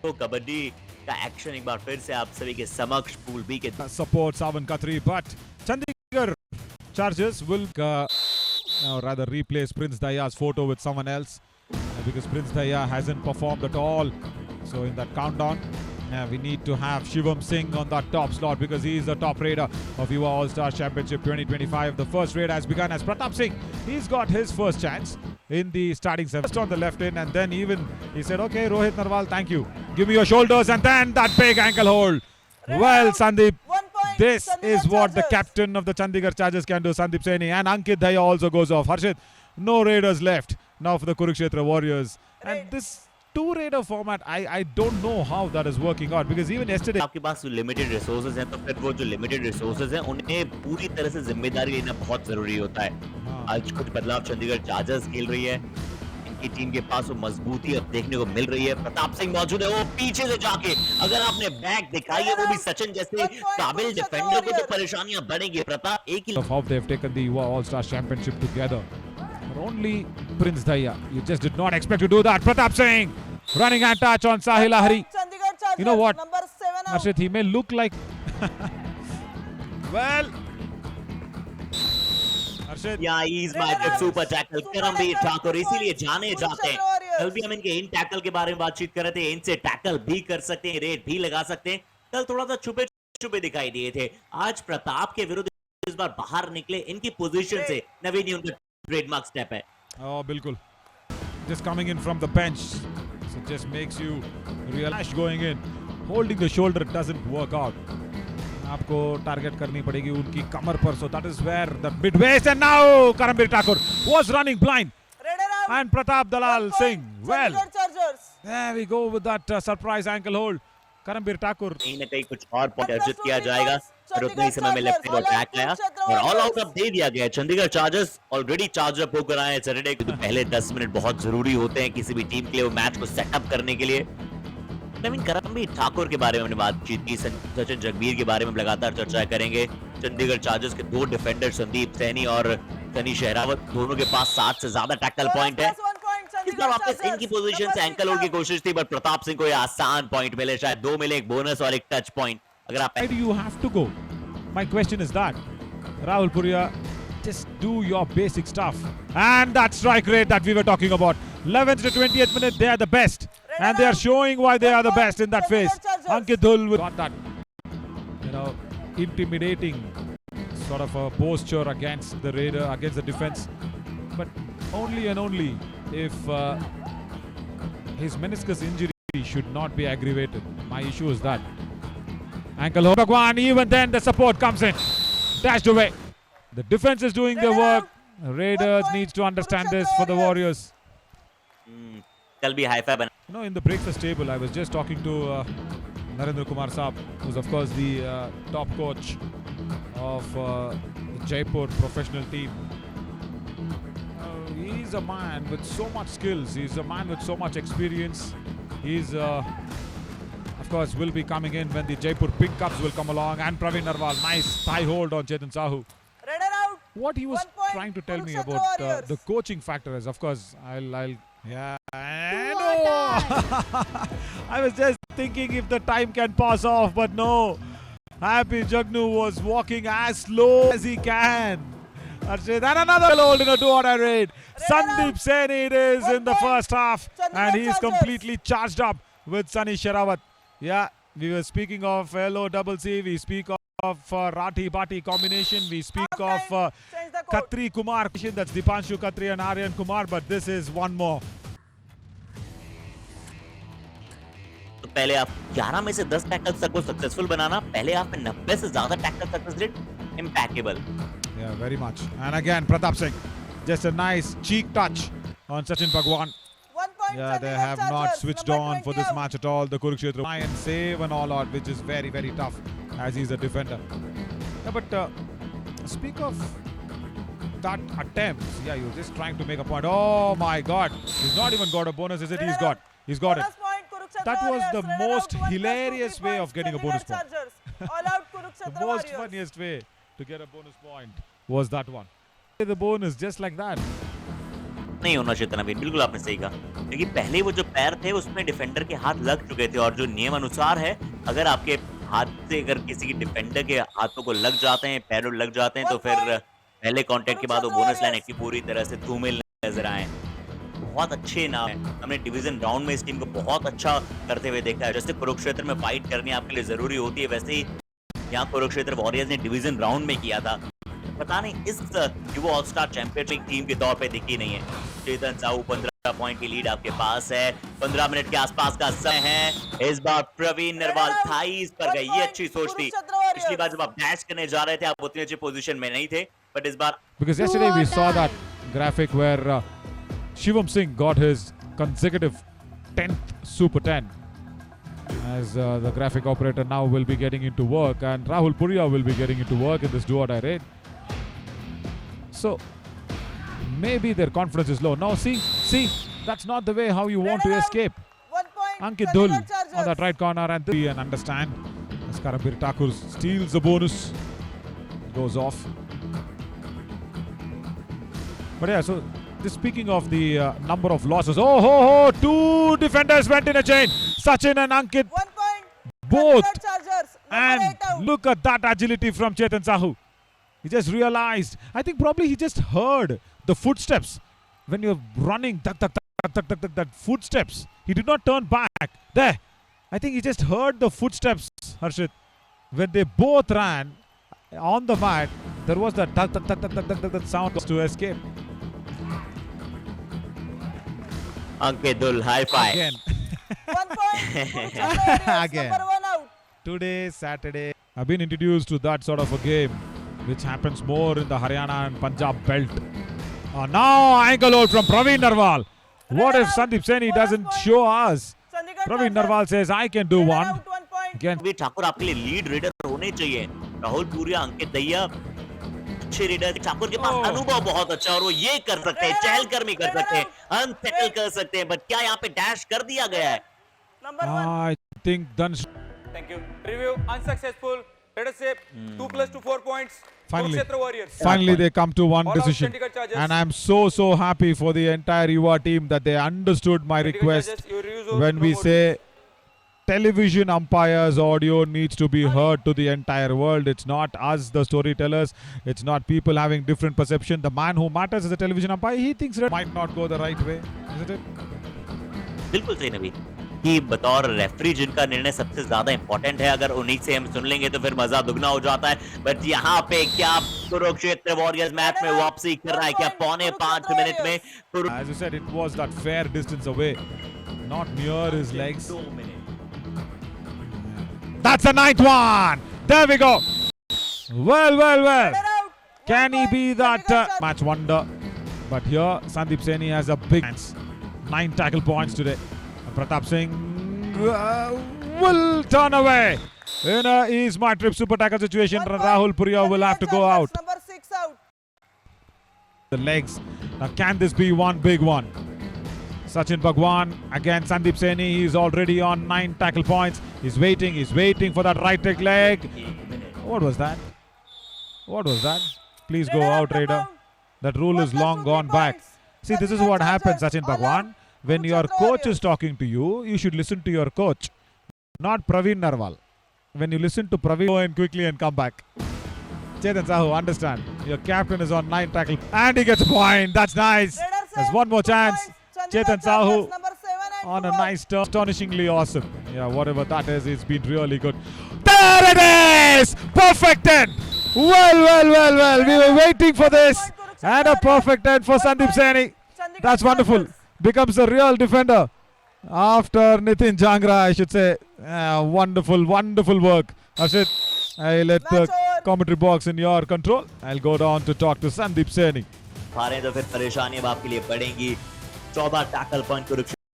तो कबड्डी का एक्शन एक बार फिर से आप सभी के समक्ष पूल बी के support Savan Khatri, but Chandigarh Chargers will rather replace Prince Daya's photo with someone else because Prince Daya hasn't performed at all. So in that countdown, we need to have Shivam Singh on that top slot because he is the top raider of Yuva All-Star Championship 2025. The first raid has begun as Pratap Singh. He's got his first chance in the starting seven. Just on the left in, and then even he said, okay, Rohit Narwal, thank you. Give me your shoulders, and then that big ankle hold. Well, Sandeep, this is what the captain of the Chandigarh Chargers can do, Sandeep Saini. And Ankit Daya also goes off. Harshit, no raiders left now for the Kurukshetra Warriors. And this two-raider format, I don't know how that is working out because even yesterday आपके पास limited resources हैं तो फिर वो जो limited resources हैं उन्हें पूरी तरह से जिम्मेदारी लेना बहुत जरूरी होता है। आज कुछ बदलाव चंडीगढ़ चार्जर्स खेल रही है, इनकी टीम के पास वो मजबूती अब देखने को मिल रही है। प्रताप सिंह मौजूद है, वो पीछे से जाके अगर आपने बैक दिखाई है वो भी सचिन जैसे काबिल डिफेंडर को तो परेशानियां बढ़ेंगी। प्रताप एक ही of how they've taken the Yuva All-Star Championship together. But only Prince Daya. You just did not expect to do that. Pratap Singh running and touch on Sahil Lahiri. You know what? Harshit, he may look like... well... Harshit. Yeah, he's my super tackle Karambir Thakur, इसीलिए जाने जाते हैं। कल भी हम इनके इन tackle के बारे में बातचीत कर रहे थे, इनसे टैकल भी कर सकते हैं, रेड भी लगा सकते हैं। कल थोड़ा सा छुपे छुपे दिखाई दिए थे, आज प्रताप के विरुद्ध इस बार बाहर निकले, इनकी पोजीशन से नवीन ही उनका ट्रेडमार्क स्टेप है। Oh, bilkul. Just coming in from the bench, so it just makes you realize going in. Holding the shoulder doesn't work out. आपको टारगेट करनी पड़ेगी उनकी कमर पर, so that is where the mid waist, and now Karambir Thakur was running blind, and Pratap Dalal Singh, well, there we go with that surprise ankle hold. Karambir Thakur कहीं ना कहीं कुछ और पॉइंट अर्जित किया जाएगा, पर उतने ही समय में लेफ्ट को अटैक आया और ऑल आउट अप दे दिया गया। Chandigarh chargers already charge up होकर आए हैं सैटरडे के, तो पहले 10 मिनट बहुत जरूरी होते हैं किसी भी टीम के लिए, वो मैच को सेटअप करने के लिए। नवीन करमबीर ठाकुर के बारे में हमने बातचीत की, सचिन जगबीर के बारे में लगातार चर्चा करेंगे। चंडीगढ़ चार्जर्स के दो डिफेंडर संदीप सैनी और सनी शेरावत, दोनों के पास 7 से ज्यादा टैकल पॉइंट है। इस बार वापस इनकी पोजीशन से एंकल होल्ड की कोशिश थी, बट प्रताप सिंह को ये आसान पॉइंट मिले, शायद 2 मिले, एक बोनस और एक टच पॉइंट। अगर आप where do you have to go? My question is that Rahul Puria, just do your basic stuff, and that strike rate that we were talking about, 11th to 20th minute, they are the best, and they are showing why they are the best in that phase. Ankit Dhul got that, intimidating sort of a posture against the raider, against the defense, but only and only if his meniscus injury should not be aggravated. My issue is that. Ankle hold, Bhagwan, even then the support comes in. Dashed away. The defense is doing their work. Raiders needs to understand this for the Warriors. कल भी hi fi बना। In the breakfast table, I was just talking to Narendra Kumar Saab, who's of course the top coach of the Jaipur professional team. He's a man with so much skills. He's a man with so much experience. He's, of course, will be coming in when the Jaipur Pink Cups will come along. And Praveen Narwal, nice thigh hold on Chetan Sahu. What he was trying to tell me about the coaching factor is, of course, yeah. I was just thinking if the time can pass off, but no. Happy Jagnu was walking as slow as he can. Arshid, and another hold in a 2-order raid. Sandeep Saini it is in the first half, and he is completely charged up with Sani Sherawat. Yeah, we were speaking of LOCC, we speak of Rathi Bhati combination, we speak of Khatri Kumar, that's Dipanshu Khatri and Aryan Kumar, but this is one more. तो पहले आप 11 में से 10 tackles तक को successful बनाना, पहले आप में 90 से ज्यादा tackle success rate, impeccable. Yeah, very much. And again, Pratap Singh, just a nice cheek touch on Sachin Bhagwan. Yeah, they have not switched on for this match at all. The Kurukshetra try and save an all-out, which is very, very tough as he's a defender. Yeah, but speak of that attempt, yeah, you're just trying to make a point. Oh my God, he's not even got a bonus, is it? He's got it. That was the most hilarious way of getting a bonus point. The most funniest way to get a bonus point was that one. The bonus just like that. नहीं होना चाहिए था नवीन, बिल्कुल आपने सही कहा। क्योंकि पहले वो जो पैर थे उसमें डिफेंडर के हाथ लग चुके थे और जो नियम अनुसार है, अगर आपके हाथ से अगर किसी की डिफेंडर के हाथों को लग जाते हैं, पैरों लग जाते हैं तो फिर पहले कॉन्टैक्ट के बाद वो बोनस लाइन की पूरी तरह से धूमिल नजर आए। बहुत अच्छे नाम है, हमने डिवीजन राउंड में इस टीम को बहुत अच्छा करते हुए देखा है। जैसे कुरुक्षेत्र में फाइट करनी आपके लिए जरूरी होती है, वैसे ही यहाँ कुरुक्षेत्र वॉरियर्स ने डिवीजन राउंड में किया था। पता नहीं इस युवा ऑल स्टार चैंपियनशिप टीम के तौर पे दिखी नहीं है। चेतन साहू 15 पॉइंट की लीड आपके पास है, 15 मिनट के आसपास का समय है। इस बार प्रवीण नरवाल थाईज पर गई, ये अच्छी सोच थी। पिछली बार जब आप डैश करने जा रहे थे आप उतनी अच्छी पोजीशन में नहीं थे, बट इस बार Because yesterday we saw that graphic where Shivam Singh got his consecutive 10th Super 10. As the graphic operator now will be getting into work, and Rahul Puria will be getting into work in this do or die raid. So maybe their confidence is low. Now see, that's not the way how you want to escape. 1 point. Ankit Dul on that right corner and understand as Karambir Thakur steals the bonus, goes off. But yeah, so just speaking of the number of losses, two defenders went in a chain. Sachin and Ankit 1 point. both, Chargers. Number 8 out. and look at that agility from Chetan Sahu. He just realized. I think probably he just heard the footsteps when you're running. That footsteps. He did not turn back. There. I think he just heard the footsteps, Harshit. When they both ran on the mat, there was that that sound to escape. Ankit Dul, high five. Again. 1 point. Kurukshetra Warriors. Again. Number 1 out. Today, Saturday, I've been introduced to that sort of a game, which happens more in the Haryana and Punjab belt. Now, ankle hold from Praveen Narwal. What if Sandeep Saini doesn't show us? Chandigarh Praveen Chargers. Narwal says, I can do Red one. out 1 point. Again, Ranveer Thakur आपके लिए lead reader होने चाहिए। राहुल पुरिया, अंकित दहिया अच्छे reader. Thakur के पास अनुभव बहुत अच्छा है और वो ये कर सकते हैं, चहलकदमी कर सकते हैं, अनटैकल कर सकते हैं, बट क्या यहाँ पे डैश कर दिया गया है? Number 1. I think Dhansh. Thank you. Review unsuccessful. Let us say 2 plus 2 4 points. Finally. Kurukshetra Warriors. Finally, they come to one All out decision. Chandigarh Chargers. And I'm so happy for the entire Yuva team that they understood my Chandigarh request. Chargers, your reviews or When no we more say television umpires audio needs to be heard to the entire world. It's not us, the storytellers. It's not people having different perception. The man who matters is a television umpire. He thinks it might not go the right way, isn't it? बिल्कुल सही नबी कि बतौर referee जिनका निर्णय सबसे ज्यादा important है, अगर उन्हीं से हम सुन लेंगे तो फिर मजा दुगना हो जाता है। बट यहाँ पे क्या कुरुक्षेत्र वॉरियर्स मैच में वापसी कर रहा है? क्या पौने 5 मिनट में As you said, it was that fair distance away, not near his legs. 2 minute That's the 9th one. There we go. Well. Red out. Can 1 he point. be that Chandigarh Chargers. match wonder? But here, Sandeep Saini has a big chance. 9 tackle points today. Pratap Singh will turn away. In a East My Trip super tackle situation, 1 point. Rahul Puria will have to go Chandigarh out. Chargers. Number 6 out. The legs. Now, can this be one big one? Sachin Bhagwan again. Sandeep Saini. He's already on 9 tackle points. He's waiting for that right leg. What was that? What was that? Please go Red out, come Raider. out. That rule 1 is plus long 2 gone back. points. See, this is Chandigarh what happens, Chargers. Sachin All Bhagwan. out. When your Kurukshetra coach is Warriors. talking to you, you should listen to your coach, not Praveen Narwal. When you listen to Praveen, go in quickly and come back. Chetan Sahu, understand. Your captain is on 9 tackle. And he gets a point. That's nice. Raiders There's have one more 2 chance. points. Chandigarh Chetan Chargers, Sahu number 7 and on a 2 out. nice turn. Astonishingly awesome. Yeah, whatever that is, it's been really good. There it is! Perfect 10! Well. We were waiting for this. And a perfect 10 for Sandeep Saini. Chandigarh That's wonderful. Chargers. Becomes a real defender. After Nitin Jangra, I should say. Wonderful work. Harshit, I let the Match over. commentary box in your control. I'll go down to talk to Sandeep Saini. हारे तो फिर परेशानी अब आपके लिए बढ़ेंगी। 14 tackle point Kurukshetra